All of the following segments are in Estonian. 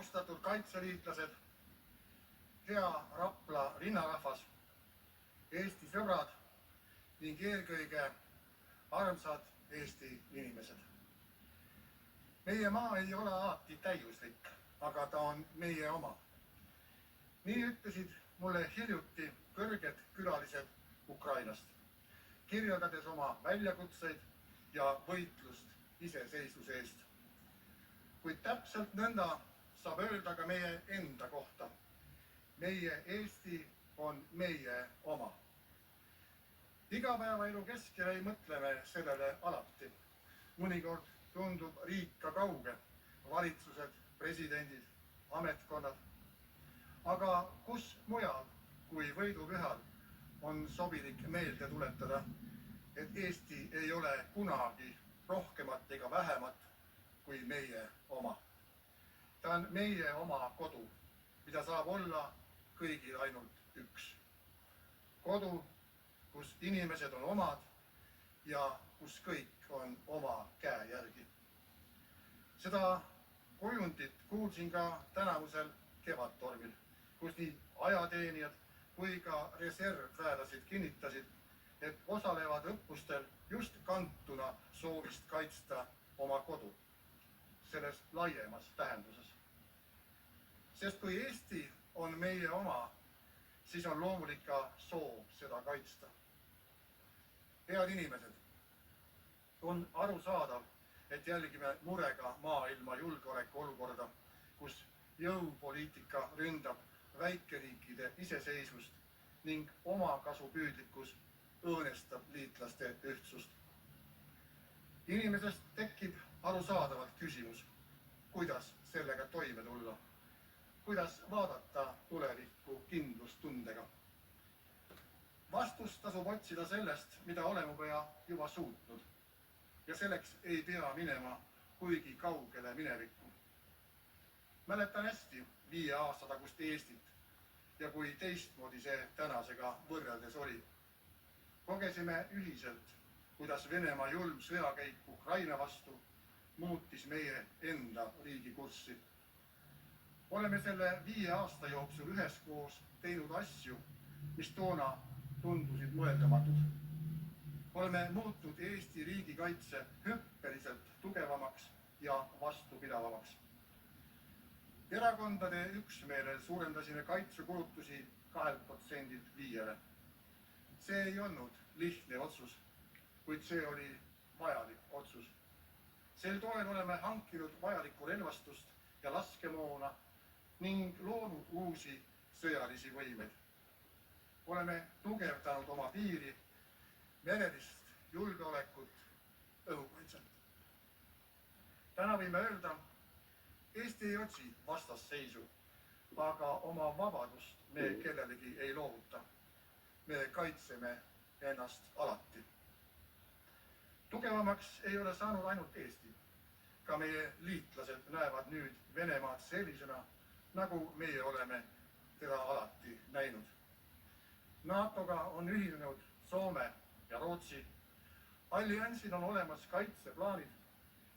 Austatud kaitseliitlased, hea Rapla rinnarahvas, Eesti sõbrad ning eelkõige armsad Eesti inimesed. Meie maa ei ole alati täiuslik, aga ta on meie oma. Nii ütlesid mulle hiljuti kõrged külalised Ukrainast, kirjeldades oma väljakutseid ja võitlust iseseisvuse eest. Kuid täpselt nõnda saab öelda ka meie enda kohta. Meie Eesti on meie oma. Igapäevaelu keskel ei mõtleme sellele alati. Mõnikord tundub riik ka kauge, valitsused, presidendid, ametkonnad. Aga kus mujal kui võidupühal on sobilik meelde tuletada, et Eesti ei ole kunagi rohkemat ega vähemat kui meie oma. Ta on meie oma kodu, mida saab olla kõigil ainult üks. Kodu, kus inimesed on omad ja kus kõik on oma käe järgi. Seda kujundit kuulsin ka tänavusel kevadtormil, kus nii ajateenijad kui ka reservväelased kinnitasid, et osalevad õppustel just kantuna soovist kaitsta oma kodu, selles laiemas tähenduses. Sest kui Eesti on meie oma, siis on loomulik ka soov seda kaitsta. Head inimesed, on arusaadav, et jälgime murega maailma julgeoleku olukorda, kus jõupoliitika ründab väikeriikide iseseisvust ning omakasupüüdlikkus õõnestab liitlaste ühtsust. Inimesest tekib arusaadavalt küsimus, kuidas sellega toime tulla, kuidas vaadata tulevikku kindlustundega. Vastust tasub otsida sellest, mida oleme juba suutnud, ja selleks ei pea minema kuigi kaugele minevikku. Mäletan hästi 5 aasta tagust Eestit ja kui teistmoodi see tänasega võrreldes oli. Kogesime ühiselt, kuidas Venemaa julm sõjakäik Ukraina vastu muutis meie enda riigi kurssi. Oleme selle 5 aasta jooksul üheskoos teinud asju, mis toona tundusid mõeldamatud. Oleme muutnud Eesti riigikaitse hüppeliselt tugevamaks ja vastupidavamaks. Erakondade üksmeelel suurendasime kaitsekulutusi 2%-lt 5%. See ei olnud lihtne otsus, kuid see oli vajalik otsus. Sel toel oleme hankinud vajalikku relvastust ja laskemoona ning loonud uusi sõjalisi võimeid. Oleme tugevdanud oma piiri, merelist julgeolekut, õhukaitset. Täna võime öelda, Eesti ei otsi vastasseisu, aga oma vabadust me kellelegi ei loovuta. Me kaitseme ennast alati. Tugevamaks ei ole saanud ainult Eesti. Ka meie liitlased näevad nüüd Venemaad sellisena, nagu meie oleme teda alati näinud. NATO-ga on ühinenud Soome ja Rootsi. Alliansil on olemas kaitseplaanid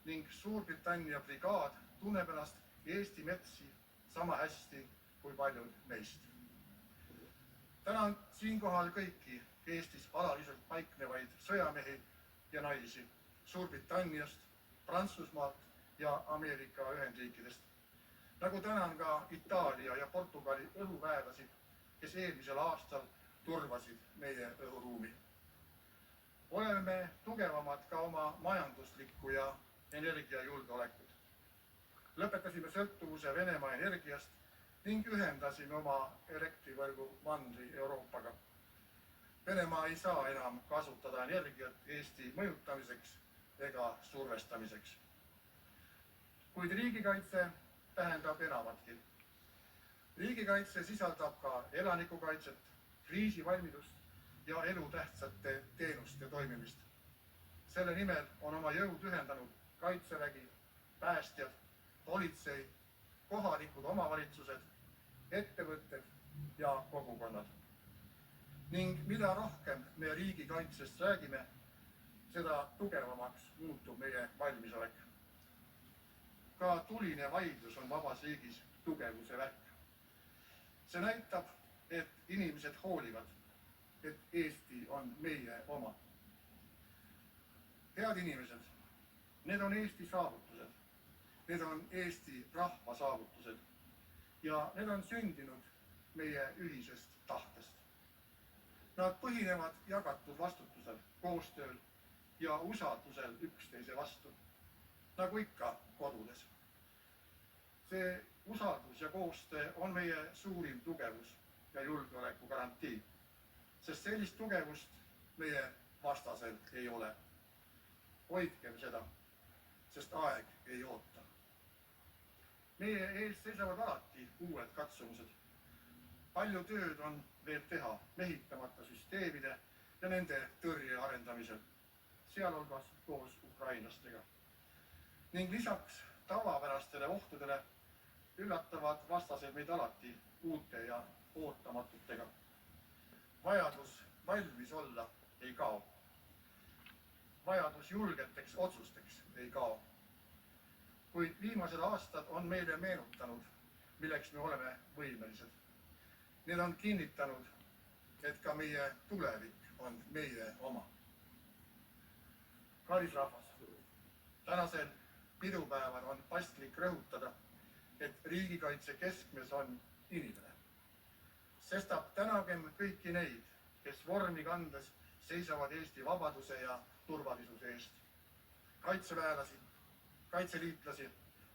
ning Suurbritannia brigaad tunneb ennast Eesti metsi sama hästi kui paljud meist. Tänan siinkohal kõiki Eestis alaliselt paiknevaid sõjamehi ja naisi Suurbritanniast, Prantsusmaalt ja Ameerika Ühendriikidest. Nagu tänan ka Itaalia ja Portugali õhuväelasid, kes eelmisel aastal turvasid meie õhuruumi. Oleme tugevamad ka oma majanduslikku ja energiajulgeolekut. Lõpetasime sõltuvuse Venemaa energiast ning ühendasime oma elektrivõrgu mandri Euroopaga. Venemaa ei saa enam kasutada energiat Eesti mõjutamiseks ega survestamiseks. Kuid riigikaitse tähendab enamatki. Riigikaitse sisaldab ka elanikukaitset, kriisivalmidust ja elutähtsate teenuste toimimist. Selle nimel on oma jõud ühendanud Kaitsevägi, päästjad, politsei, kohalikud omavalitsused, ettevõtted ja kogukonnad. Ning mida rohkem me riigikaitsest räägime, seda tugevamaks muutub meie valmisolek. Ka tuline vaidlus on vabas riigis tugevuse värk. See näitab, et inimesed hoolivad, et Eesti on meie oma. Head inimesed, need on Eesti saavutused. Need on Eesti rahva saavutused ja need on sündinud meie ühisest tahtest. Nad põhinevad jagatud vastutusel, koostööl ja usaldusel üksteise vastu, nagu ikka kodudes. See usaldus ja koostöö on meie suurim tugevus ja julgeoleku garantii, sest sellist tugevust meie vastasel ei ole. Hoidkem seda, sest aeg ei oota. Meie ees seisavad alati uued katsumused. Palju tööd on veel teha mehitamata süsteemide ja nende tõrje arendamisel, sealhulgas koos ukrainlastega. Ning lisaks tavapärastele ohtudele üllatavad vastased meid alati uute ja ootamatutega. Vajadus valmis olla ei kao. Vajadus julgeteks otsusteks ei kao. Kuid viimased aastad on meile meenutanud, milleks me oleme võimelised. Need on kinnitanud, et ka meie tulevik on meie oma. Kallis rahvas, tänasel pidupäeval on paslik rõhutada, et riigikaitse keskmes on inimene. Sestap tänagem kõiki neid, kes vormi kandes seisavad Eesti vabaduse ja turvalisuse eest. Kaitseväelasi, kaitseliitlasi,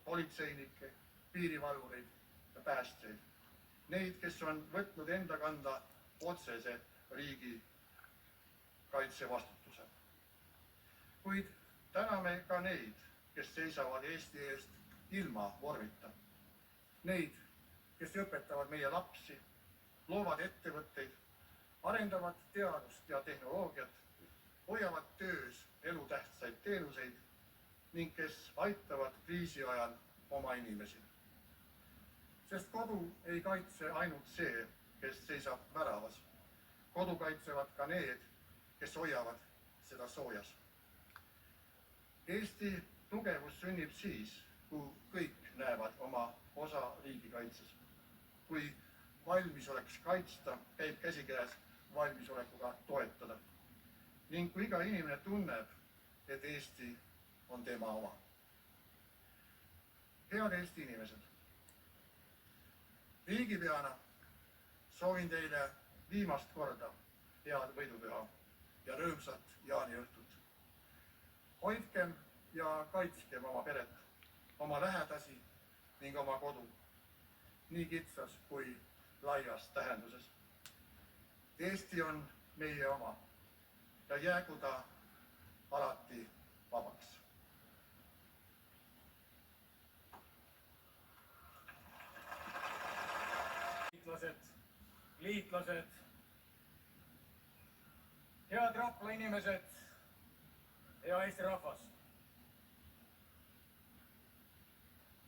politseinikke, piirivalvureid ja päästjaid. Neid, kes on võtnud enda kanda otsese riigi kaitsevastutuse. Kuid täname ka neid, kes seisavad Eesti eest ilma vormita. Neid, kes õpetavad meie lapsi, loovad ettevõtteid, arendavad teadust ja tehnoloogiat, hoiavad töös elutähtsaid teenuseid ning kes aitavad kriisi ajal oma inimesi. Sest kodu ei kaitse ainult see, kes seisab väravas. Kodu kaitsevad ka need, kes hoiavad seda soojas. Eesti tugevus sünnib siis, kui kõik näevad oma osa riigikaitses. Kui valmisoleks kaitsta käib käsikäes valmisolekuga toetada. Ning kui iga inimene tunneb, et Eesti on tema oma. Head Eesti inimesed, riigipeana soovin teile viimast korda head võidupüha ja rõõmsat jaaniõhtut. Hoidkem ja kaitskem oma peret, oma lähedasi ning oma kodu, nii kitsas kui laias tähenduses. Eesti on meie oma ja jäägu ta alati vabaks. Liitlased, head Rapla inimesed, hea Eesti rahvas.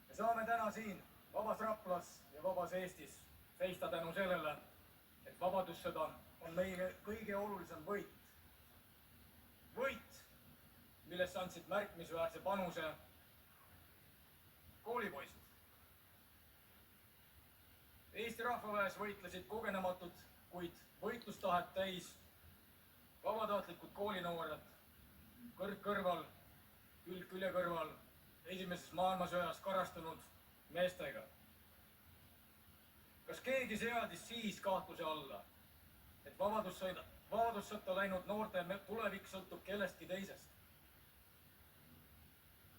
Me saame täna siin vabas Raplas ja vabas Eestis seista tänu sellele, et vabadussõda on meile kõige olulisem võit. Võit, millest andsid märkimisväärse panuse koolipoisid. Eesti rahvaväes võitlesid kogenematud, kuid võitlustahet täis vabatahtlikud koolinoored kõrval, külg külje kõrval esimeses maailmasõjas karastunud meestega. Kas keegi seadis siis kahtluse alla, et vabadussõtta läinud noorte tulevik sõltub kellestki teisest?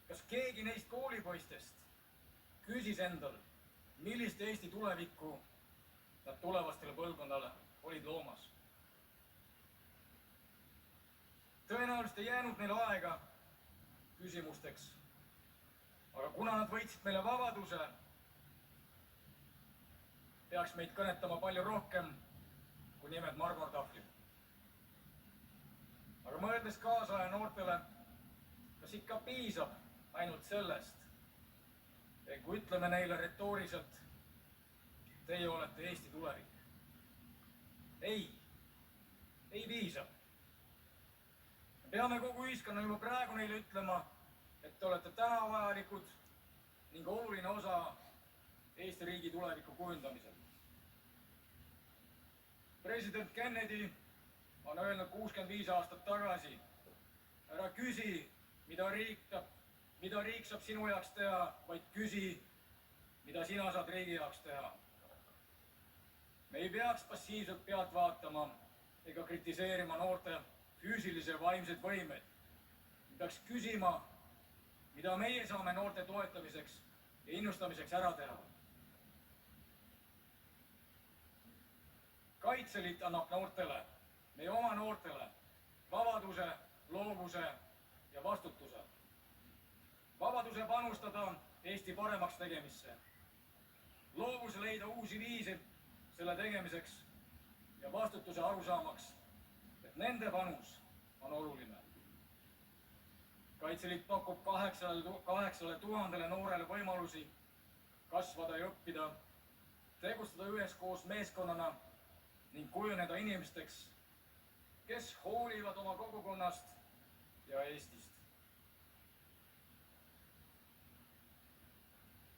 Kas keegi neist koolipoistest küsis endal, millist Eesti tulevikku nad tulevastele põlvkondale olid loomas? Tõenäoliselt ei jäänud neil aega küsimusteks, aga kuna nad võitsid meile vabaduse, peaks meid kõnetama palju rohkem kui nimed marmortahvlil. Aga mõeldes kaasaja noortele, kas ikka piisab ainult sellest, et kui ütleme neile retooriliselt, teie olete Eesti tulevik? Ei piisa. Me peame kogu ühiskonna juba praegu neile ütlema, et te olete täna vajalikud ning oluline osa Eesti riigi tuleviku kujundamisel. President Kennedy on öelnud 65 aastat tagasi: ära küsi, mida riik saab sinu heaks teha, vaid küsi, mida sina saad riigi heaks teha. Me ei peaks passiivselt pealt vaatama ega kritiseerima noorte füüsilisi ja vaimseid võimeid. Me peaks küsima, mida meie saame noorte toetamiseks ja innustamiseks ära teha. Kaitseliit annab noortele, meie oma noortele, vabaduse, loovuse ja vastutuse. Vabaduse panustada Eesti paremaks tegemisse. Loovuse leida uusi viise selle tegemiseks ja vastutuse arusaamaks, et nende panus on oluline. Kaitseliit pakub 8000 noorele võimalusi kasvada ja õppida, tegustada üheskoos meeskonnana ning kujuneda inimesteks, kes hoolivad oma kogukonnast ja Eestist.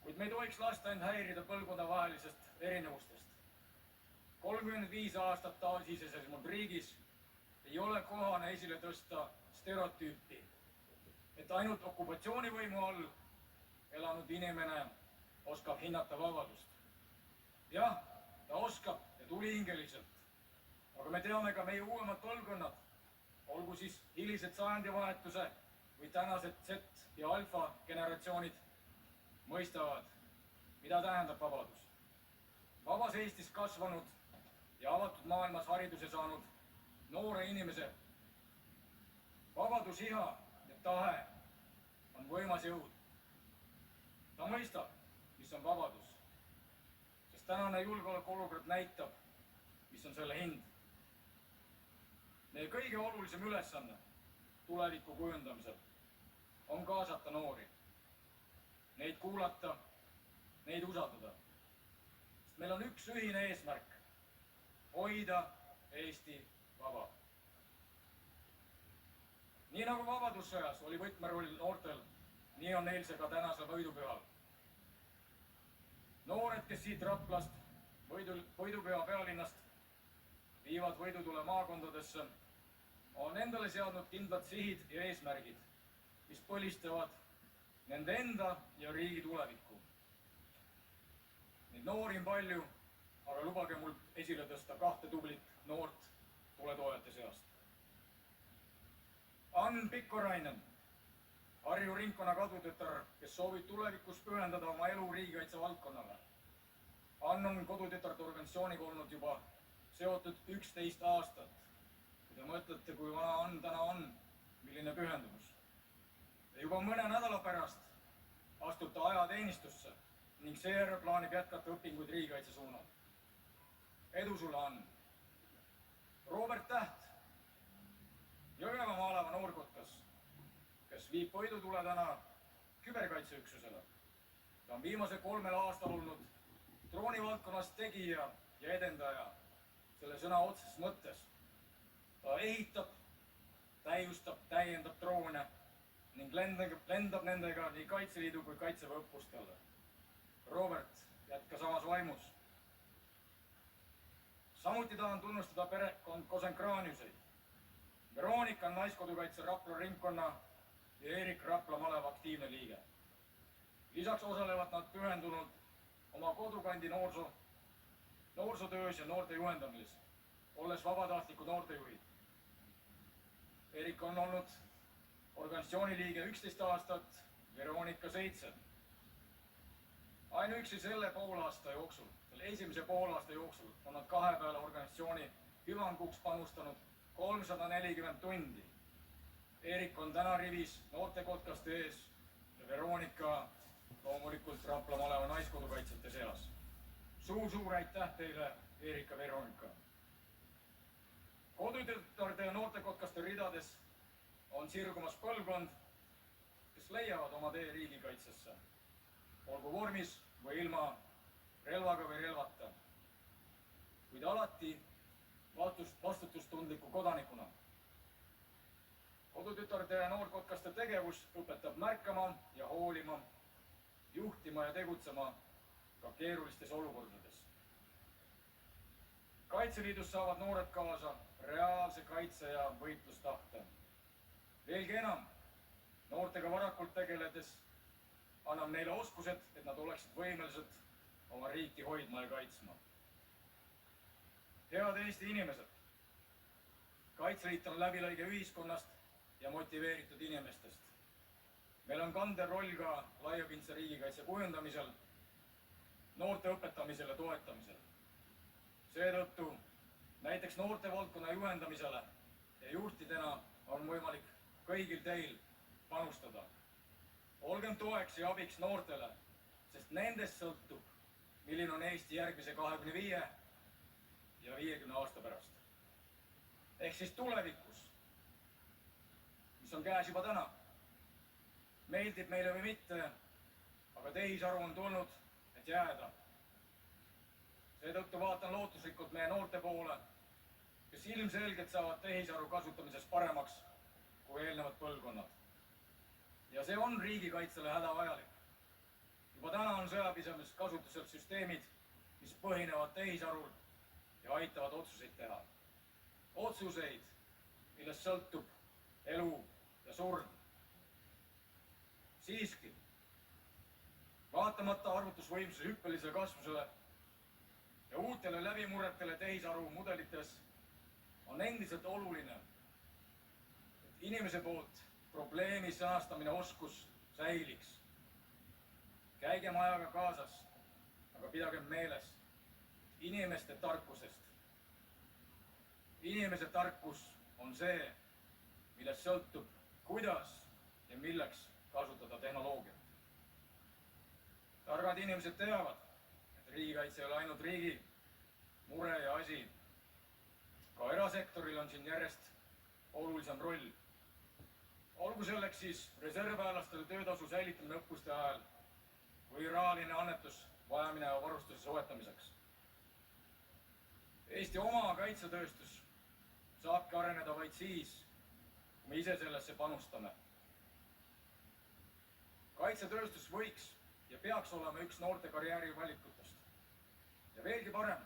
Kuid me ei tohiks lasta end häirida põlvkondavahelisest erinevustest. 35 aastat taasiseseisvunud riigis ei ole kohane esile tõsta stereotüüpi, et ainult okupatsioonivõimu all elanud inimene oskab hinnata vabadust. Jah, ta oskab ja tulihingeliselt, aga me teame ka meie uuemad põlvkonnad, olgu siis hilised sajandivahetuse või tänased Z ja alfa generatsioonid, mõistavad, mida tähendab vabadus. Vabas Eestis kasvanud ja avatud maailmas hariduse saanud noore inimese vabadusiha ja tahe on võimas jõud. Ta mõistab, mis on vabadus, sest tänane julgeolekuolukord näitab, mis on selle hind. Meie kõige olulisem ülesanne tuleviku kujundamisel on kaasata noori, neid kuulata, neid usaldada. Sest meil on üks ühine eesmärk: hoida Eesti vaba. Nii nagu Vabadussõjas oli võtmeroll noortel, nii on neil see ka tänasel võidupühal. Noored, kes siit Raplast, võidupüha pealinnast, viivad võidutule maakondadesse, on endale seadnud kindlad sihid ja eesmärgid, mis põlistavad nende enda ja riigi tulevikku. Neid noori on palju, aga lubage mul esile tõsta 2 tublit noort tuletoojate seast. Ann Pikkorainen, Harju ringkonna kadutütar, kes soovib tulevikus pühendada oma elu riigikaitse valdkonnale. Ann on kodutütarte organisatsiooniga olnud juba seotud 11 aastat. Kui te mõtlete, kui vana Ann täna on, milline pühendumus. Ja juba mõne nädala pärast astub ta ajateenistusse ning seejärel plaanib jätkata õpinguid riigikaitse suunal. Edu sulle, Ann! Robert Täht, Jõgeva maalava noorkotkas, kes viib võidutule täna küberkaitseüksusele. Ta on viimase 3 aastal olnud droonivaldkonnas tegija ja edendaja selle sõna otseses mõttes. Ta ehitab, täiustab, täiendab droone ning lendab nendega nii Kaitseliidu kui Kaitseväe õppustele. Robert, jätka samas vaimus. Samuti tahan tunnustada perekond Kosenkraaniuseid. Veronika on Naiskodukaitse Rapla ringkonna ja Erik Rapla maleva aktiivne liige. Lisaks osalevad nad pühendunult oma kodukandi noorsootöös ja noorte juhendamises, olles vabatahtlikud noortejuhid. Erik on olnud organisatsiooni liige 11 aastat, Veronika 7. Ainuüksi selle esimese poolaasta jooksul on nad 2 peale organisatsiooni hüvanguks panustanud 340 tundi. Erik on täna rivis noortekotkaste ees ja Veronika loomulikult Rapla maleva naiskodukaitsjate seas. Suur aitäh teile, Erik ja Veronika! Kodutütarde ja noortekotkaste ridades on sirgumas põlvkond, kes leiavad oma tee riigikaitsesse, olgu vormis või ilma, relvaga või relvata, kuid alati vastutustundliku kodanikuna. Kodutütarde ja noorkotkaste tegevus õpetab märkama ja hoolima, juhtima ja tegutsema ka keerulistes olukordades. Kaitseliidus saavad noored kaasa reaalse kaitse ja võitlustahte. Veelgi enam, noortega varakult tegeledes annab neile oskused, et nad oleksid võimelised oma riiki hoidma ja kaitsma. Head Eesti inimesed, Kaitseliit on läbilõige ühiskonnast ja motiveeritud inimestest. Meil on kandev roll ka laiapindse riigikaitse kujundamisel, noorte õpetamisel ja toetamisel. Seetõttu näiteks noortevaldkonna juhendamisele ja juhtidena on võimalik kõigil teil panustada. Olgem toeks ja abiks noortele, sest nendest sõltub, milline on Eesti järgmise 25 ja 50 aasta pärast. Ehk siis tulevikus, mis on käes juba täna. Meeldib meile või mitte, aga tehisaru on tulnud, et jääda. Seetõttu vaatan lootuslikult meie noorte poole, kes ilmselgelt saavad tehisaru kasutamises paremaks kui eelnevad põlvkonnad. Ja see on riigikaitsele hädavajalik. Juba täna on sõjapidamise kasutusel süsteemid, mis põhinevad tehisarul ja aitavad otsuseid teha. Otsuseid, millest sõltub elu ja surm. Siiski, vaatamata arvutusvõimsuse hüppelisele kasvusele ja uutele läbimurretele tehisaru mudelites on endiselt oluline, et inimese poolt probleemi sõnastamine oskus säiliks. Käigem ajaga kaasas, aga pidagem meeles inimeste tarkusest. Inimese tarkus on see, millest sõltub, kuidas ja milleks kasutada tehnoloogiat. Targad inimesed teavad, et riigikaitse ei ole ainult riigi mure ja asi. Ka erasektoril on siin järjest olulisem roll. Olgu selleks siis reservväelastele töötasu säilitamine õppuste ajal või rahaline annetus vajamineva varustuse soetamiseks. Eesti oma kaitsetööstus saabki areneda vaid siis, kui me ise sellesse panustame. Kaitsetööstus võiks ja peaks olema üks noorte karjääri valikutest. Ja veelgi parem,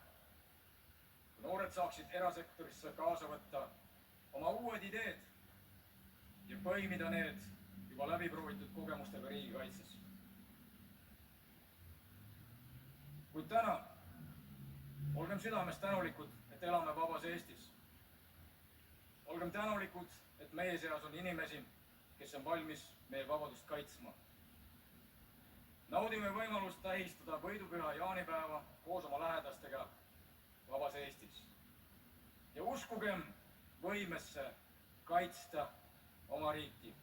kui noored saaksid erasektorisse kaasa võtta oma uued ideed ja põimida need juba läbiproovitud kogemustega riigikaitses. Kuid täna olgem südamest tänulikud, et elame vabas Eestis. Olgem tänulikud, et meie seas on inimesi, kes on valmis meie vabadust kaitsma. Naudime võimalust tähistada võidupüha jaanipäeva koos oma lähedastega vabas Eestis. Ja uskugem võimesse kaitsta oma riiki.